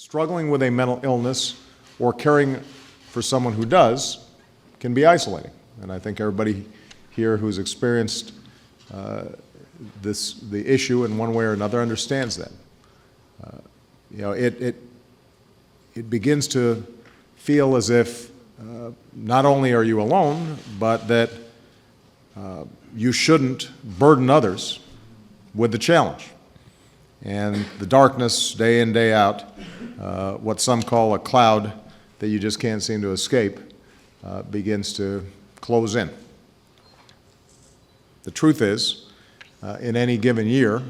Struggling with a mental illness or caring for someone who does can be isolating. And I think everybody here who's experienced the issue in one way or another understands that. It begins to feel as if not only are you alone, but that you shouldn't burden others with the challenge. And the darkness, day in, day out, what some call a cloud that you just can't seem to escape, begins to close in. The truth is, in any given year,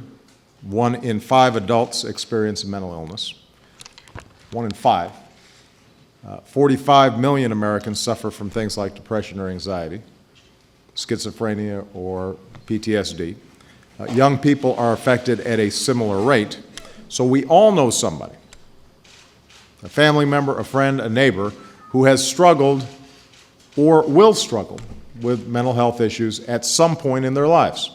1 in 5 adults experience a mental illness. 1 in 5. 45 million Americans suffer from things like depression or anxiety, schizophrenia or PTSD. Young people are affected at a similar rate, so we all know somebody, a family member, a friend, a neighbor, who has struggled or will struggle with mental health issues at some point in their lives.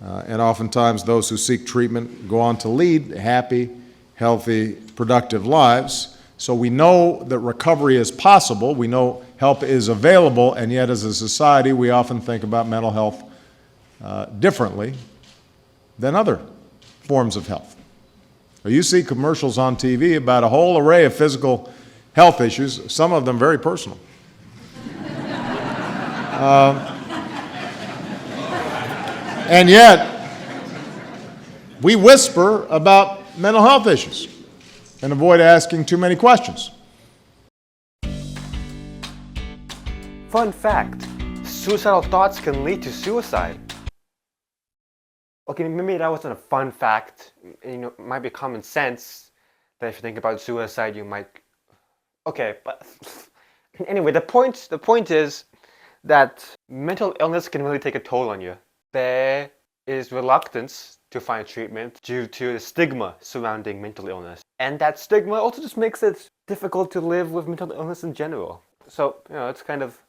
And oftentimes those who seek treatment go on to lead happy, healthy, productive lives. So we know that recovery is possible, we know help is available, and yet as a society we often think about mental health differently than other forms of health. You see commercials on TV about a whole array of physical health issues, some of them very personal. And yet, we whisper about mental health issues and avoid asking too many questions. Fun fact, suicidal thoughts can lead to suicide. Okay, maybe that wasn't a fun fact. It might be common sense that if you think about suicide, you might... Okay, but anyway, the point is that mental illness can really take a toll on you. There is reluctance to find treatment due to the stigma surrounding mental illness. And that stigma also just makes it difficult to live with mental illness in general. So, it's kind of...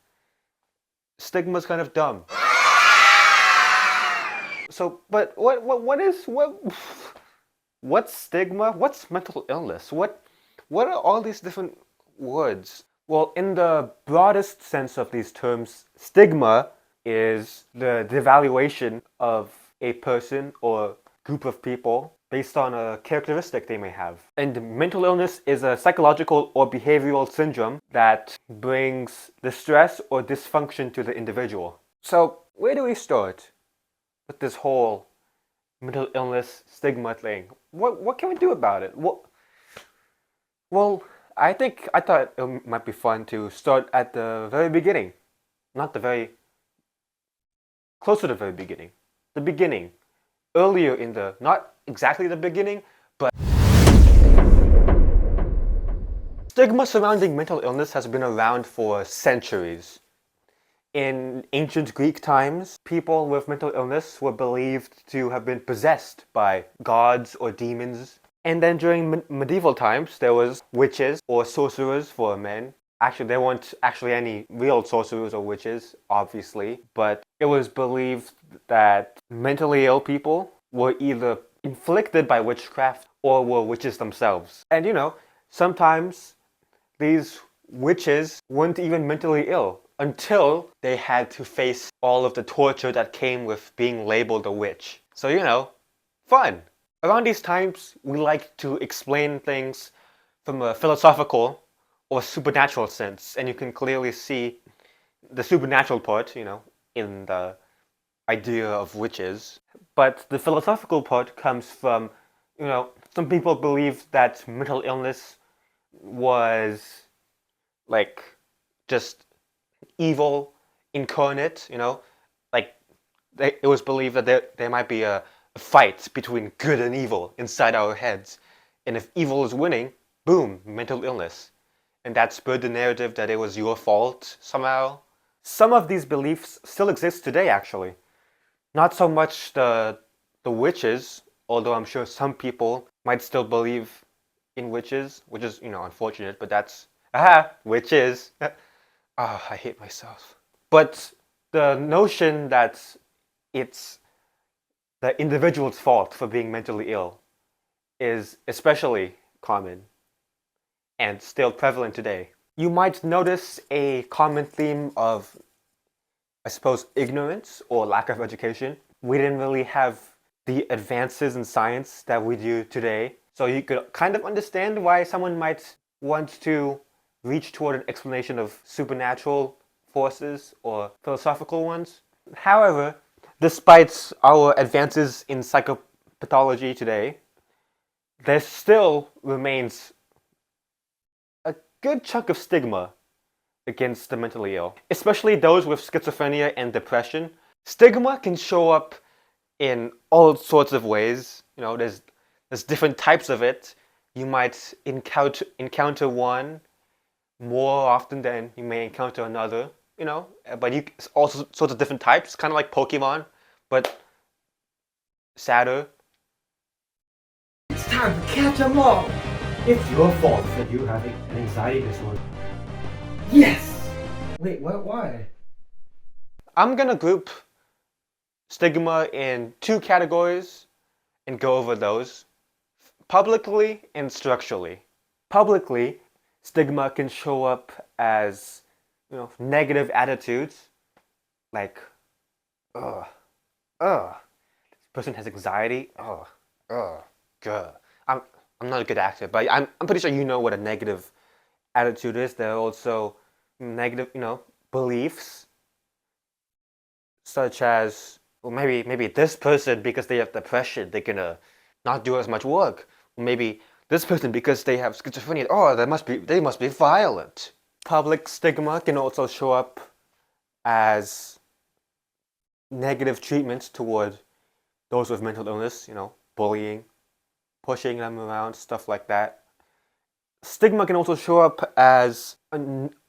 Stigma's kind of dumb. So, but what's stigma? What's mental illness? What are all these different words? Well, in the broadest sense of these terms, stigma is the devaluation of a person or group of people based on a characteristic they may have. And mental illness is a psychological or behavioral syndrome that brings distress or dysfunction to the individual. So, where do we start with this whole mental illness stigma thing? What can we do about it? Well, I thought it might be fun to start at the very beginning. Close to the very beginning. The beginning. Earlier in the, not exactly the beginning, but stigma surrounding mental illness has been around for centuries. In ancient Greek times, people with mental illness were believed to have been possessed by gods or demons. And then during medieval times, there was witches or sorcerers for men. Actually, there weren't actually any real sorcerers or witches, obviously, but it was believed that mentally ill people were either inflicted by witchcraft or were witches themselves. And sometimes these witches weren't even mentally ill until they had to face all of the torture that came with being labeled a witch. So, fun. Around these times, we like to explain things from a philosophical or supernatural sense, and you can clearly see the supernatural part, in the idea of witches. But the philosophical part comes from, some people believe that mental illness was like just evil incarnate, it was believed that there might be a fight between good and evil inside our heads. And if evil is winning, boom, mental illness. And that spurred the narrative that it was your fault somehow. Some of these beliefs still exist today, actually. Not so much the witches, although I'm sure some people might still believe in witches, which is, unfortunate, but that's, witches. I hate myself. But the notion that it's the individual's fault for being mentally ill is especially common and still prevalent today. You might notice a common theme of, I suppose, ignorance or lack of education. We didn't really have the advances in science that we do today. So you could kind of understand why someone might want to reach toward an explanation of supernatural forces or philosophical ones. However, despite our advances in psychopathology today, there still remains a good chunk of stigma against the mentally ill, especially those with schizophrenia and depression. Stigma can show up in all sorts of ways. You know, there's different types of it. You might encounter one more often than you may encounter another. You know, but it's all sorts of different types, kind of like Pokemon, but sadder. It's time to catch them all! It's your fault that you have an anxiety disorder. Yes! Wait, what? Why? I'm gonna group stigma in two categories and go over those publicly and structurally. Publicly, stigma can show up as, you know, negative attitudes like, ugh, this person has anxiety, God. I'm not a good actor, but I'm pretty sure you know what a negative attitude is. There are also negative, you know, beliefs, such as, well, maybe this person, because they have depression, they're gonna not do as much work. Maybe this person, because they have schizophrenia, oh, they must be violent. Public stigma can also show up as negative treatment toward those with mental illness, you know, bullying, pushing them around, stuff like that. Stigma can also show up as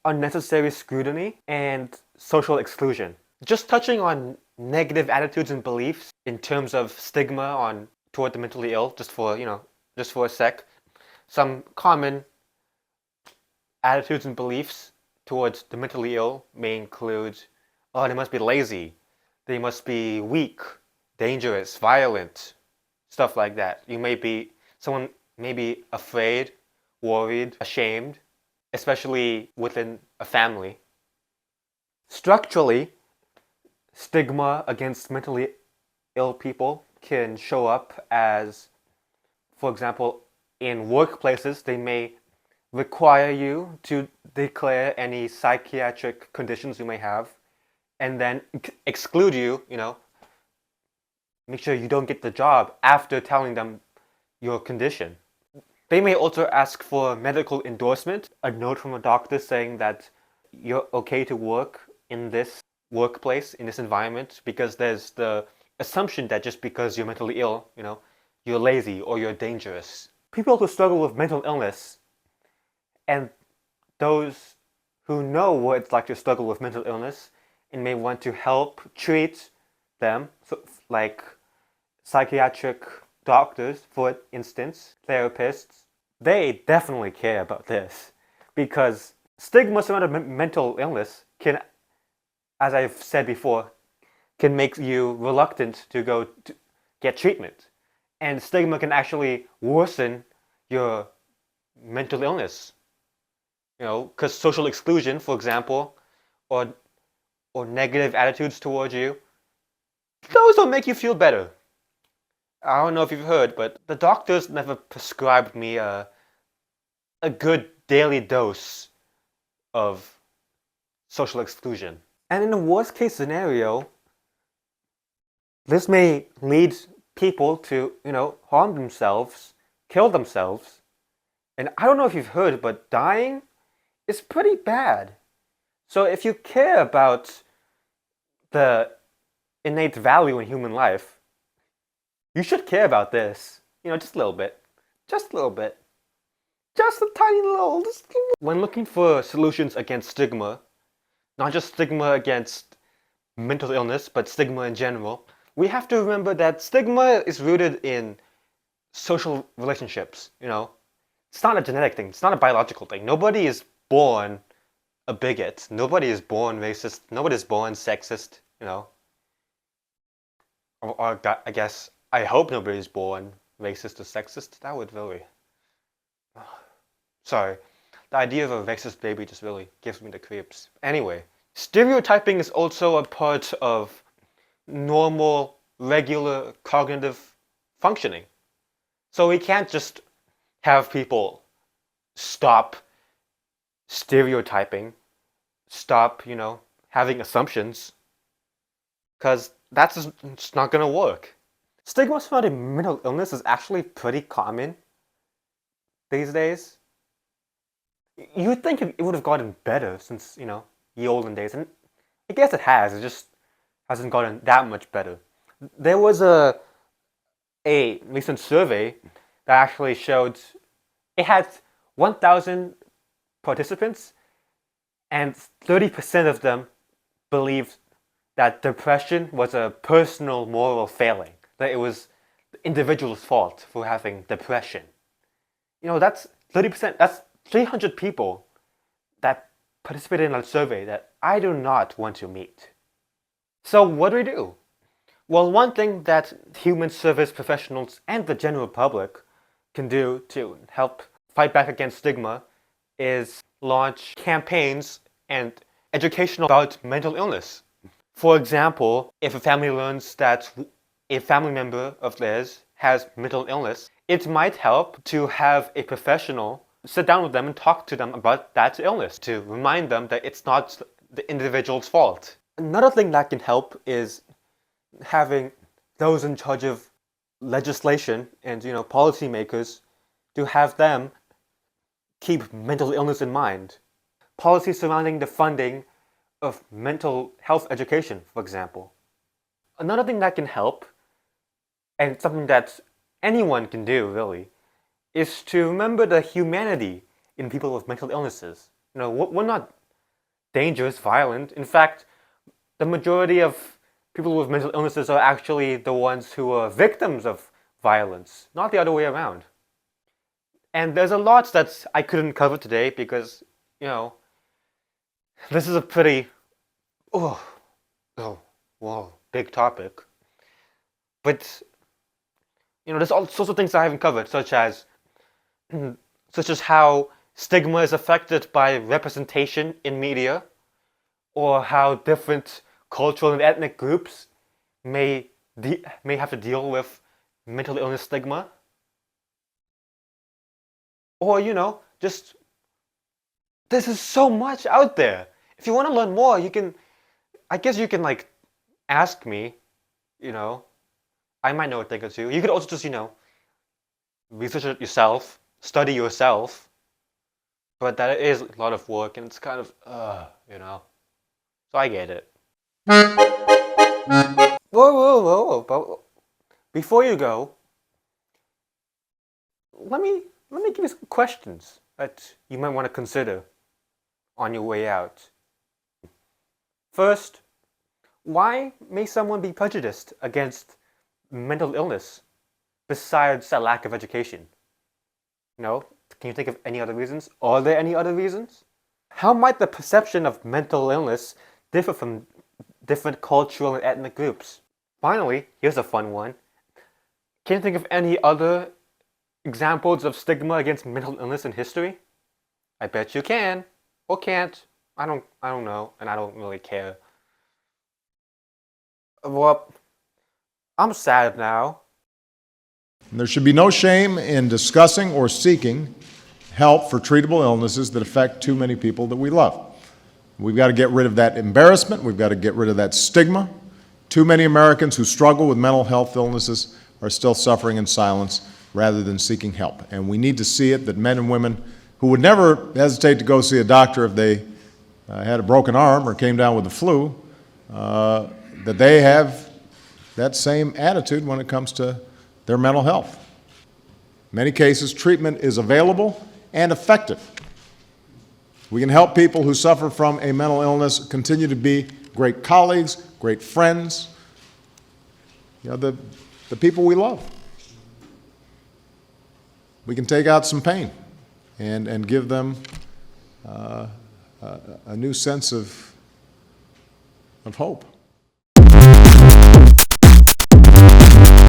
unnecessary scrutiny and social exclusion. Just touching on negative attitudes and beliefs in terms of stigma toward the mentally ill, just for a sec. Some common attitudes and beliefs towards the mentally ill may include, oh, they must be lazy, they must be weak, dangerous, violent, stuff like that. Someone may be afraid, worried, ashamed, especially within a family. Structurally, stigma against mentally ill people can show up as, for example, in workplaces, they may require you to declare any psychiatric conditions you may have, and then exclude you, you know, make sure you don't get the job after telling them your condition. They may also ask for medical endorsement, a note from a doctor saying that you're okay to work in this workplace, in this environment, because there's the assumption that just because you're mentally ill, you know, you're lazy or you're dangerous. People who struggle with mental illness and those who know what it's like to struggle with mental illness and may want to help treat them, so, like psychiatric doctors, for instance, therapists, they definitely care about this, because stigma surrounding mental illness can, as I've said before, can make you reluctant to go to get treatment. And stigma can actually worsen your mental illness. You know, because social exclusion, for example, or negative attitudes towards you, those don't make you feel better. I don't know if you've heard, but the doctors never prescribed me a good daily dose of social exclusion. And in the worst case scenario, this may lead people to, you know, harm themselves, kill themselves. And I don't know if you've heard, but dying is pretty bad. So if you care about the innate value in human life, you should care about this. You know, just a little bit. Just a little bit. Just a tiny little. When looking for solutions against stigma, not just stigma against mental illness, but stigma in general, we have to remember that stigma is rooted in social relationships, you know? It's not a genetic thing. It's not a biological thing. Nobody is born a bigot. Nobody is born racist. Nobody is born sexist, you know? Or I guess, I hope nobody's born racist or sexist. That would really Sorry, the idea of a racist baby just really gives me the creeps. Anyway, stereotyping is also a part of normal, regular cognitive functioning. So we can't just have people stop stereotyping, stop, having assumptions, because that's just not gonna work. Stigma surrounding mental illness is actually pretty common these days. You would think it would have gotten better since, the olden days, and I guess it has. It just hasn't gotten that much better. There was a recent survey that actually showed it had 1,000 participants, and 30% of them believed that depression was a personal moral failing, that it was the individual's fault for having depression. That's 30%, that's 300 people that participated in that survey that I do not want to meet. So what do we do? Well, one thing that human service professionals and the general public can do to help fight back against stigma is launch campaigns and education about mental illness. For example, if a family learns that a family member of theirs has mental illness, it might help to have a professional sit down with them and talk to them about that illness, to remind them that it's not the individual's fault. Another thing that can help is having those in charge of legislation and policymakers to have them keep mental illness in mind. Policies surrounding the funding of mental health education, for example. Another thing that can help, and something that anyone can do really, is to remember the humanity in people with mental illnesses. We're not dangerous, violent. In fact, the majority of people with mental illnesses are actually the ones who are victims of violence, not the other way around. And there's a lot that I couldn't cover today because, this is a pretty, big topic. But, there's all sorts of things I haven't covered, such as how stigma is affected by representation in media, or how different cultural and ethnic groups may have to deal with mental illness stigma. Or, just, this is so much out there. If you want to learn more, I guess you can ask me, I might know a thing or two. You could also just, research it yourself, study yourself. But that is a lot of work, and it's kind of, So I get it. Whoa. Before you go, let me give you some questions that you might want to consider on your way out. First, why may someone be prejudiced against mental illness besides a lack of education? Can you think of any other reasons? Are there any other reasons? How might the perception of mental illness differ from different cultural and ethnic groups? Finally, here's a fun one. Can you think of any other examples of stigma against mental illness in history? I bet you can, or can't. I don't know, and I don't really care. Well, I'm sad now. There should be no shame in discussing or seeking help for treatable illnesses that affect too many people that we love. We've got to get rid of that embarrassment. We've got to get rid of that stigma. Too many Americans who struggle with mental health illnesses are still suffering in silence rather than seeking help. And we need to see it that men and women who would never hesitate to go see a doctor if they had a broken arm or came down with the flu, that they have that same attitude when it comes to their mental health. In many cases, treatment is available and effective. We can help people who suffer from a mental illness continue to be great colleagues, great friends, the people we love. We can take out some pain and give them a new sense of hope.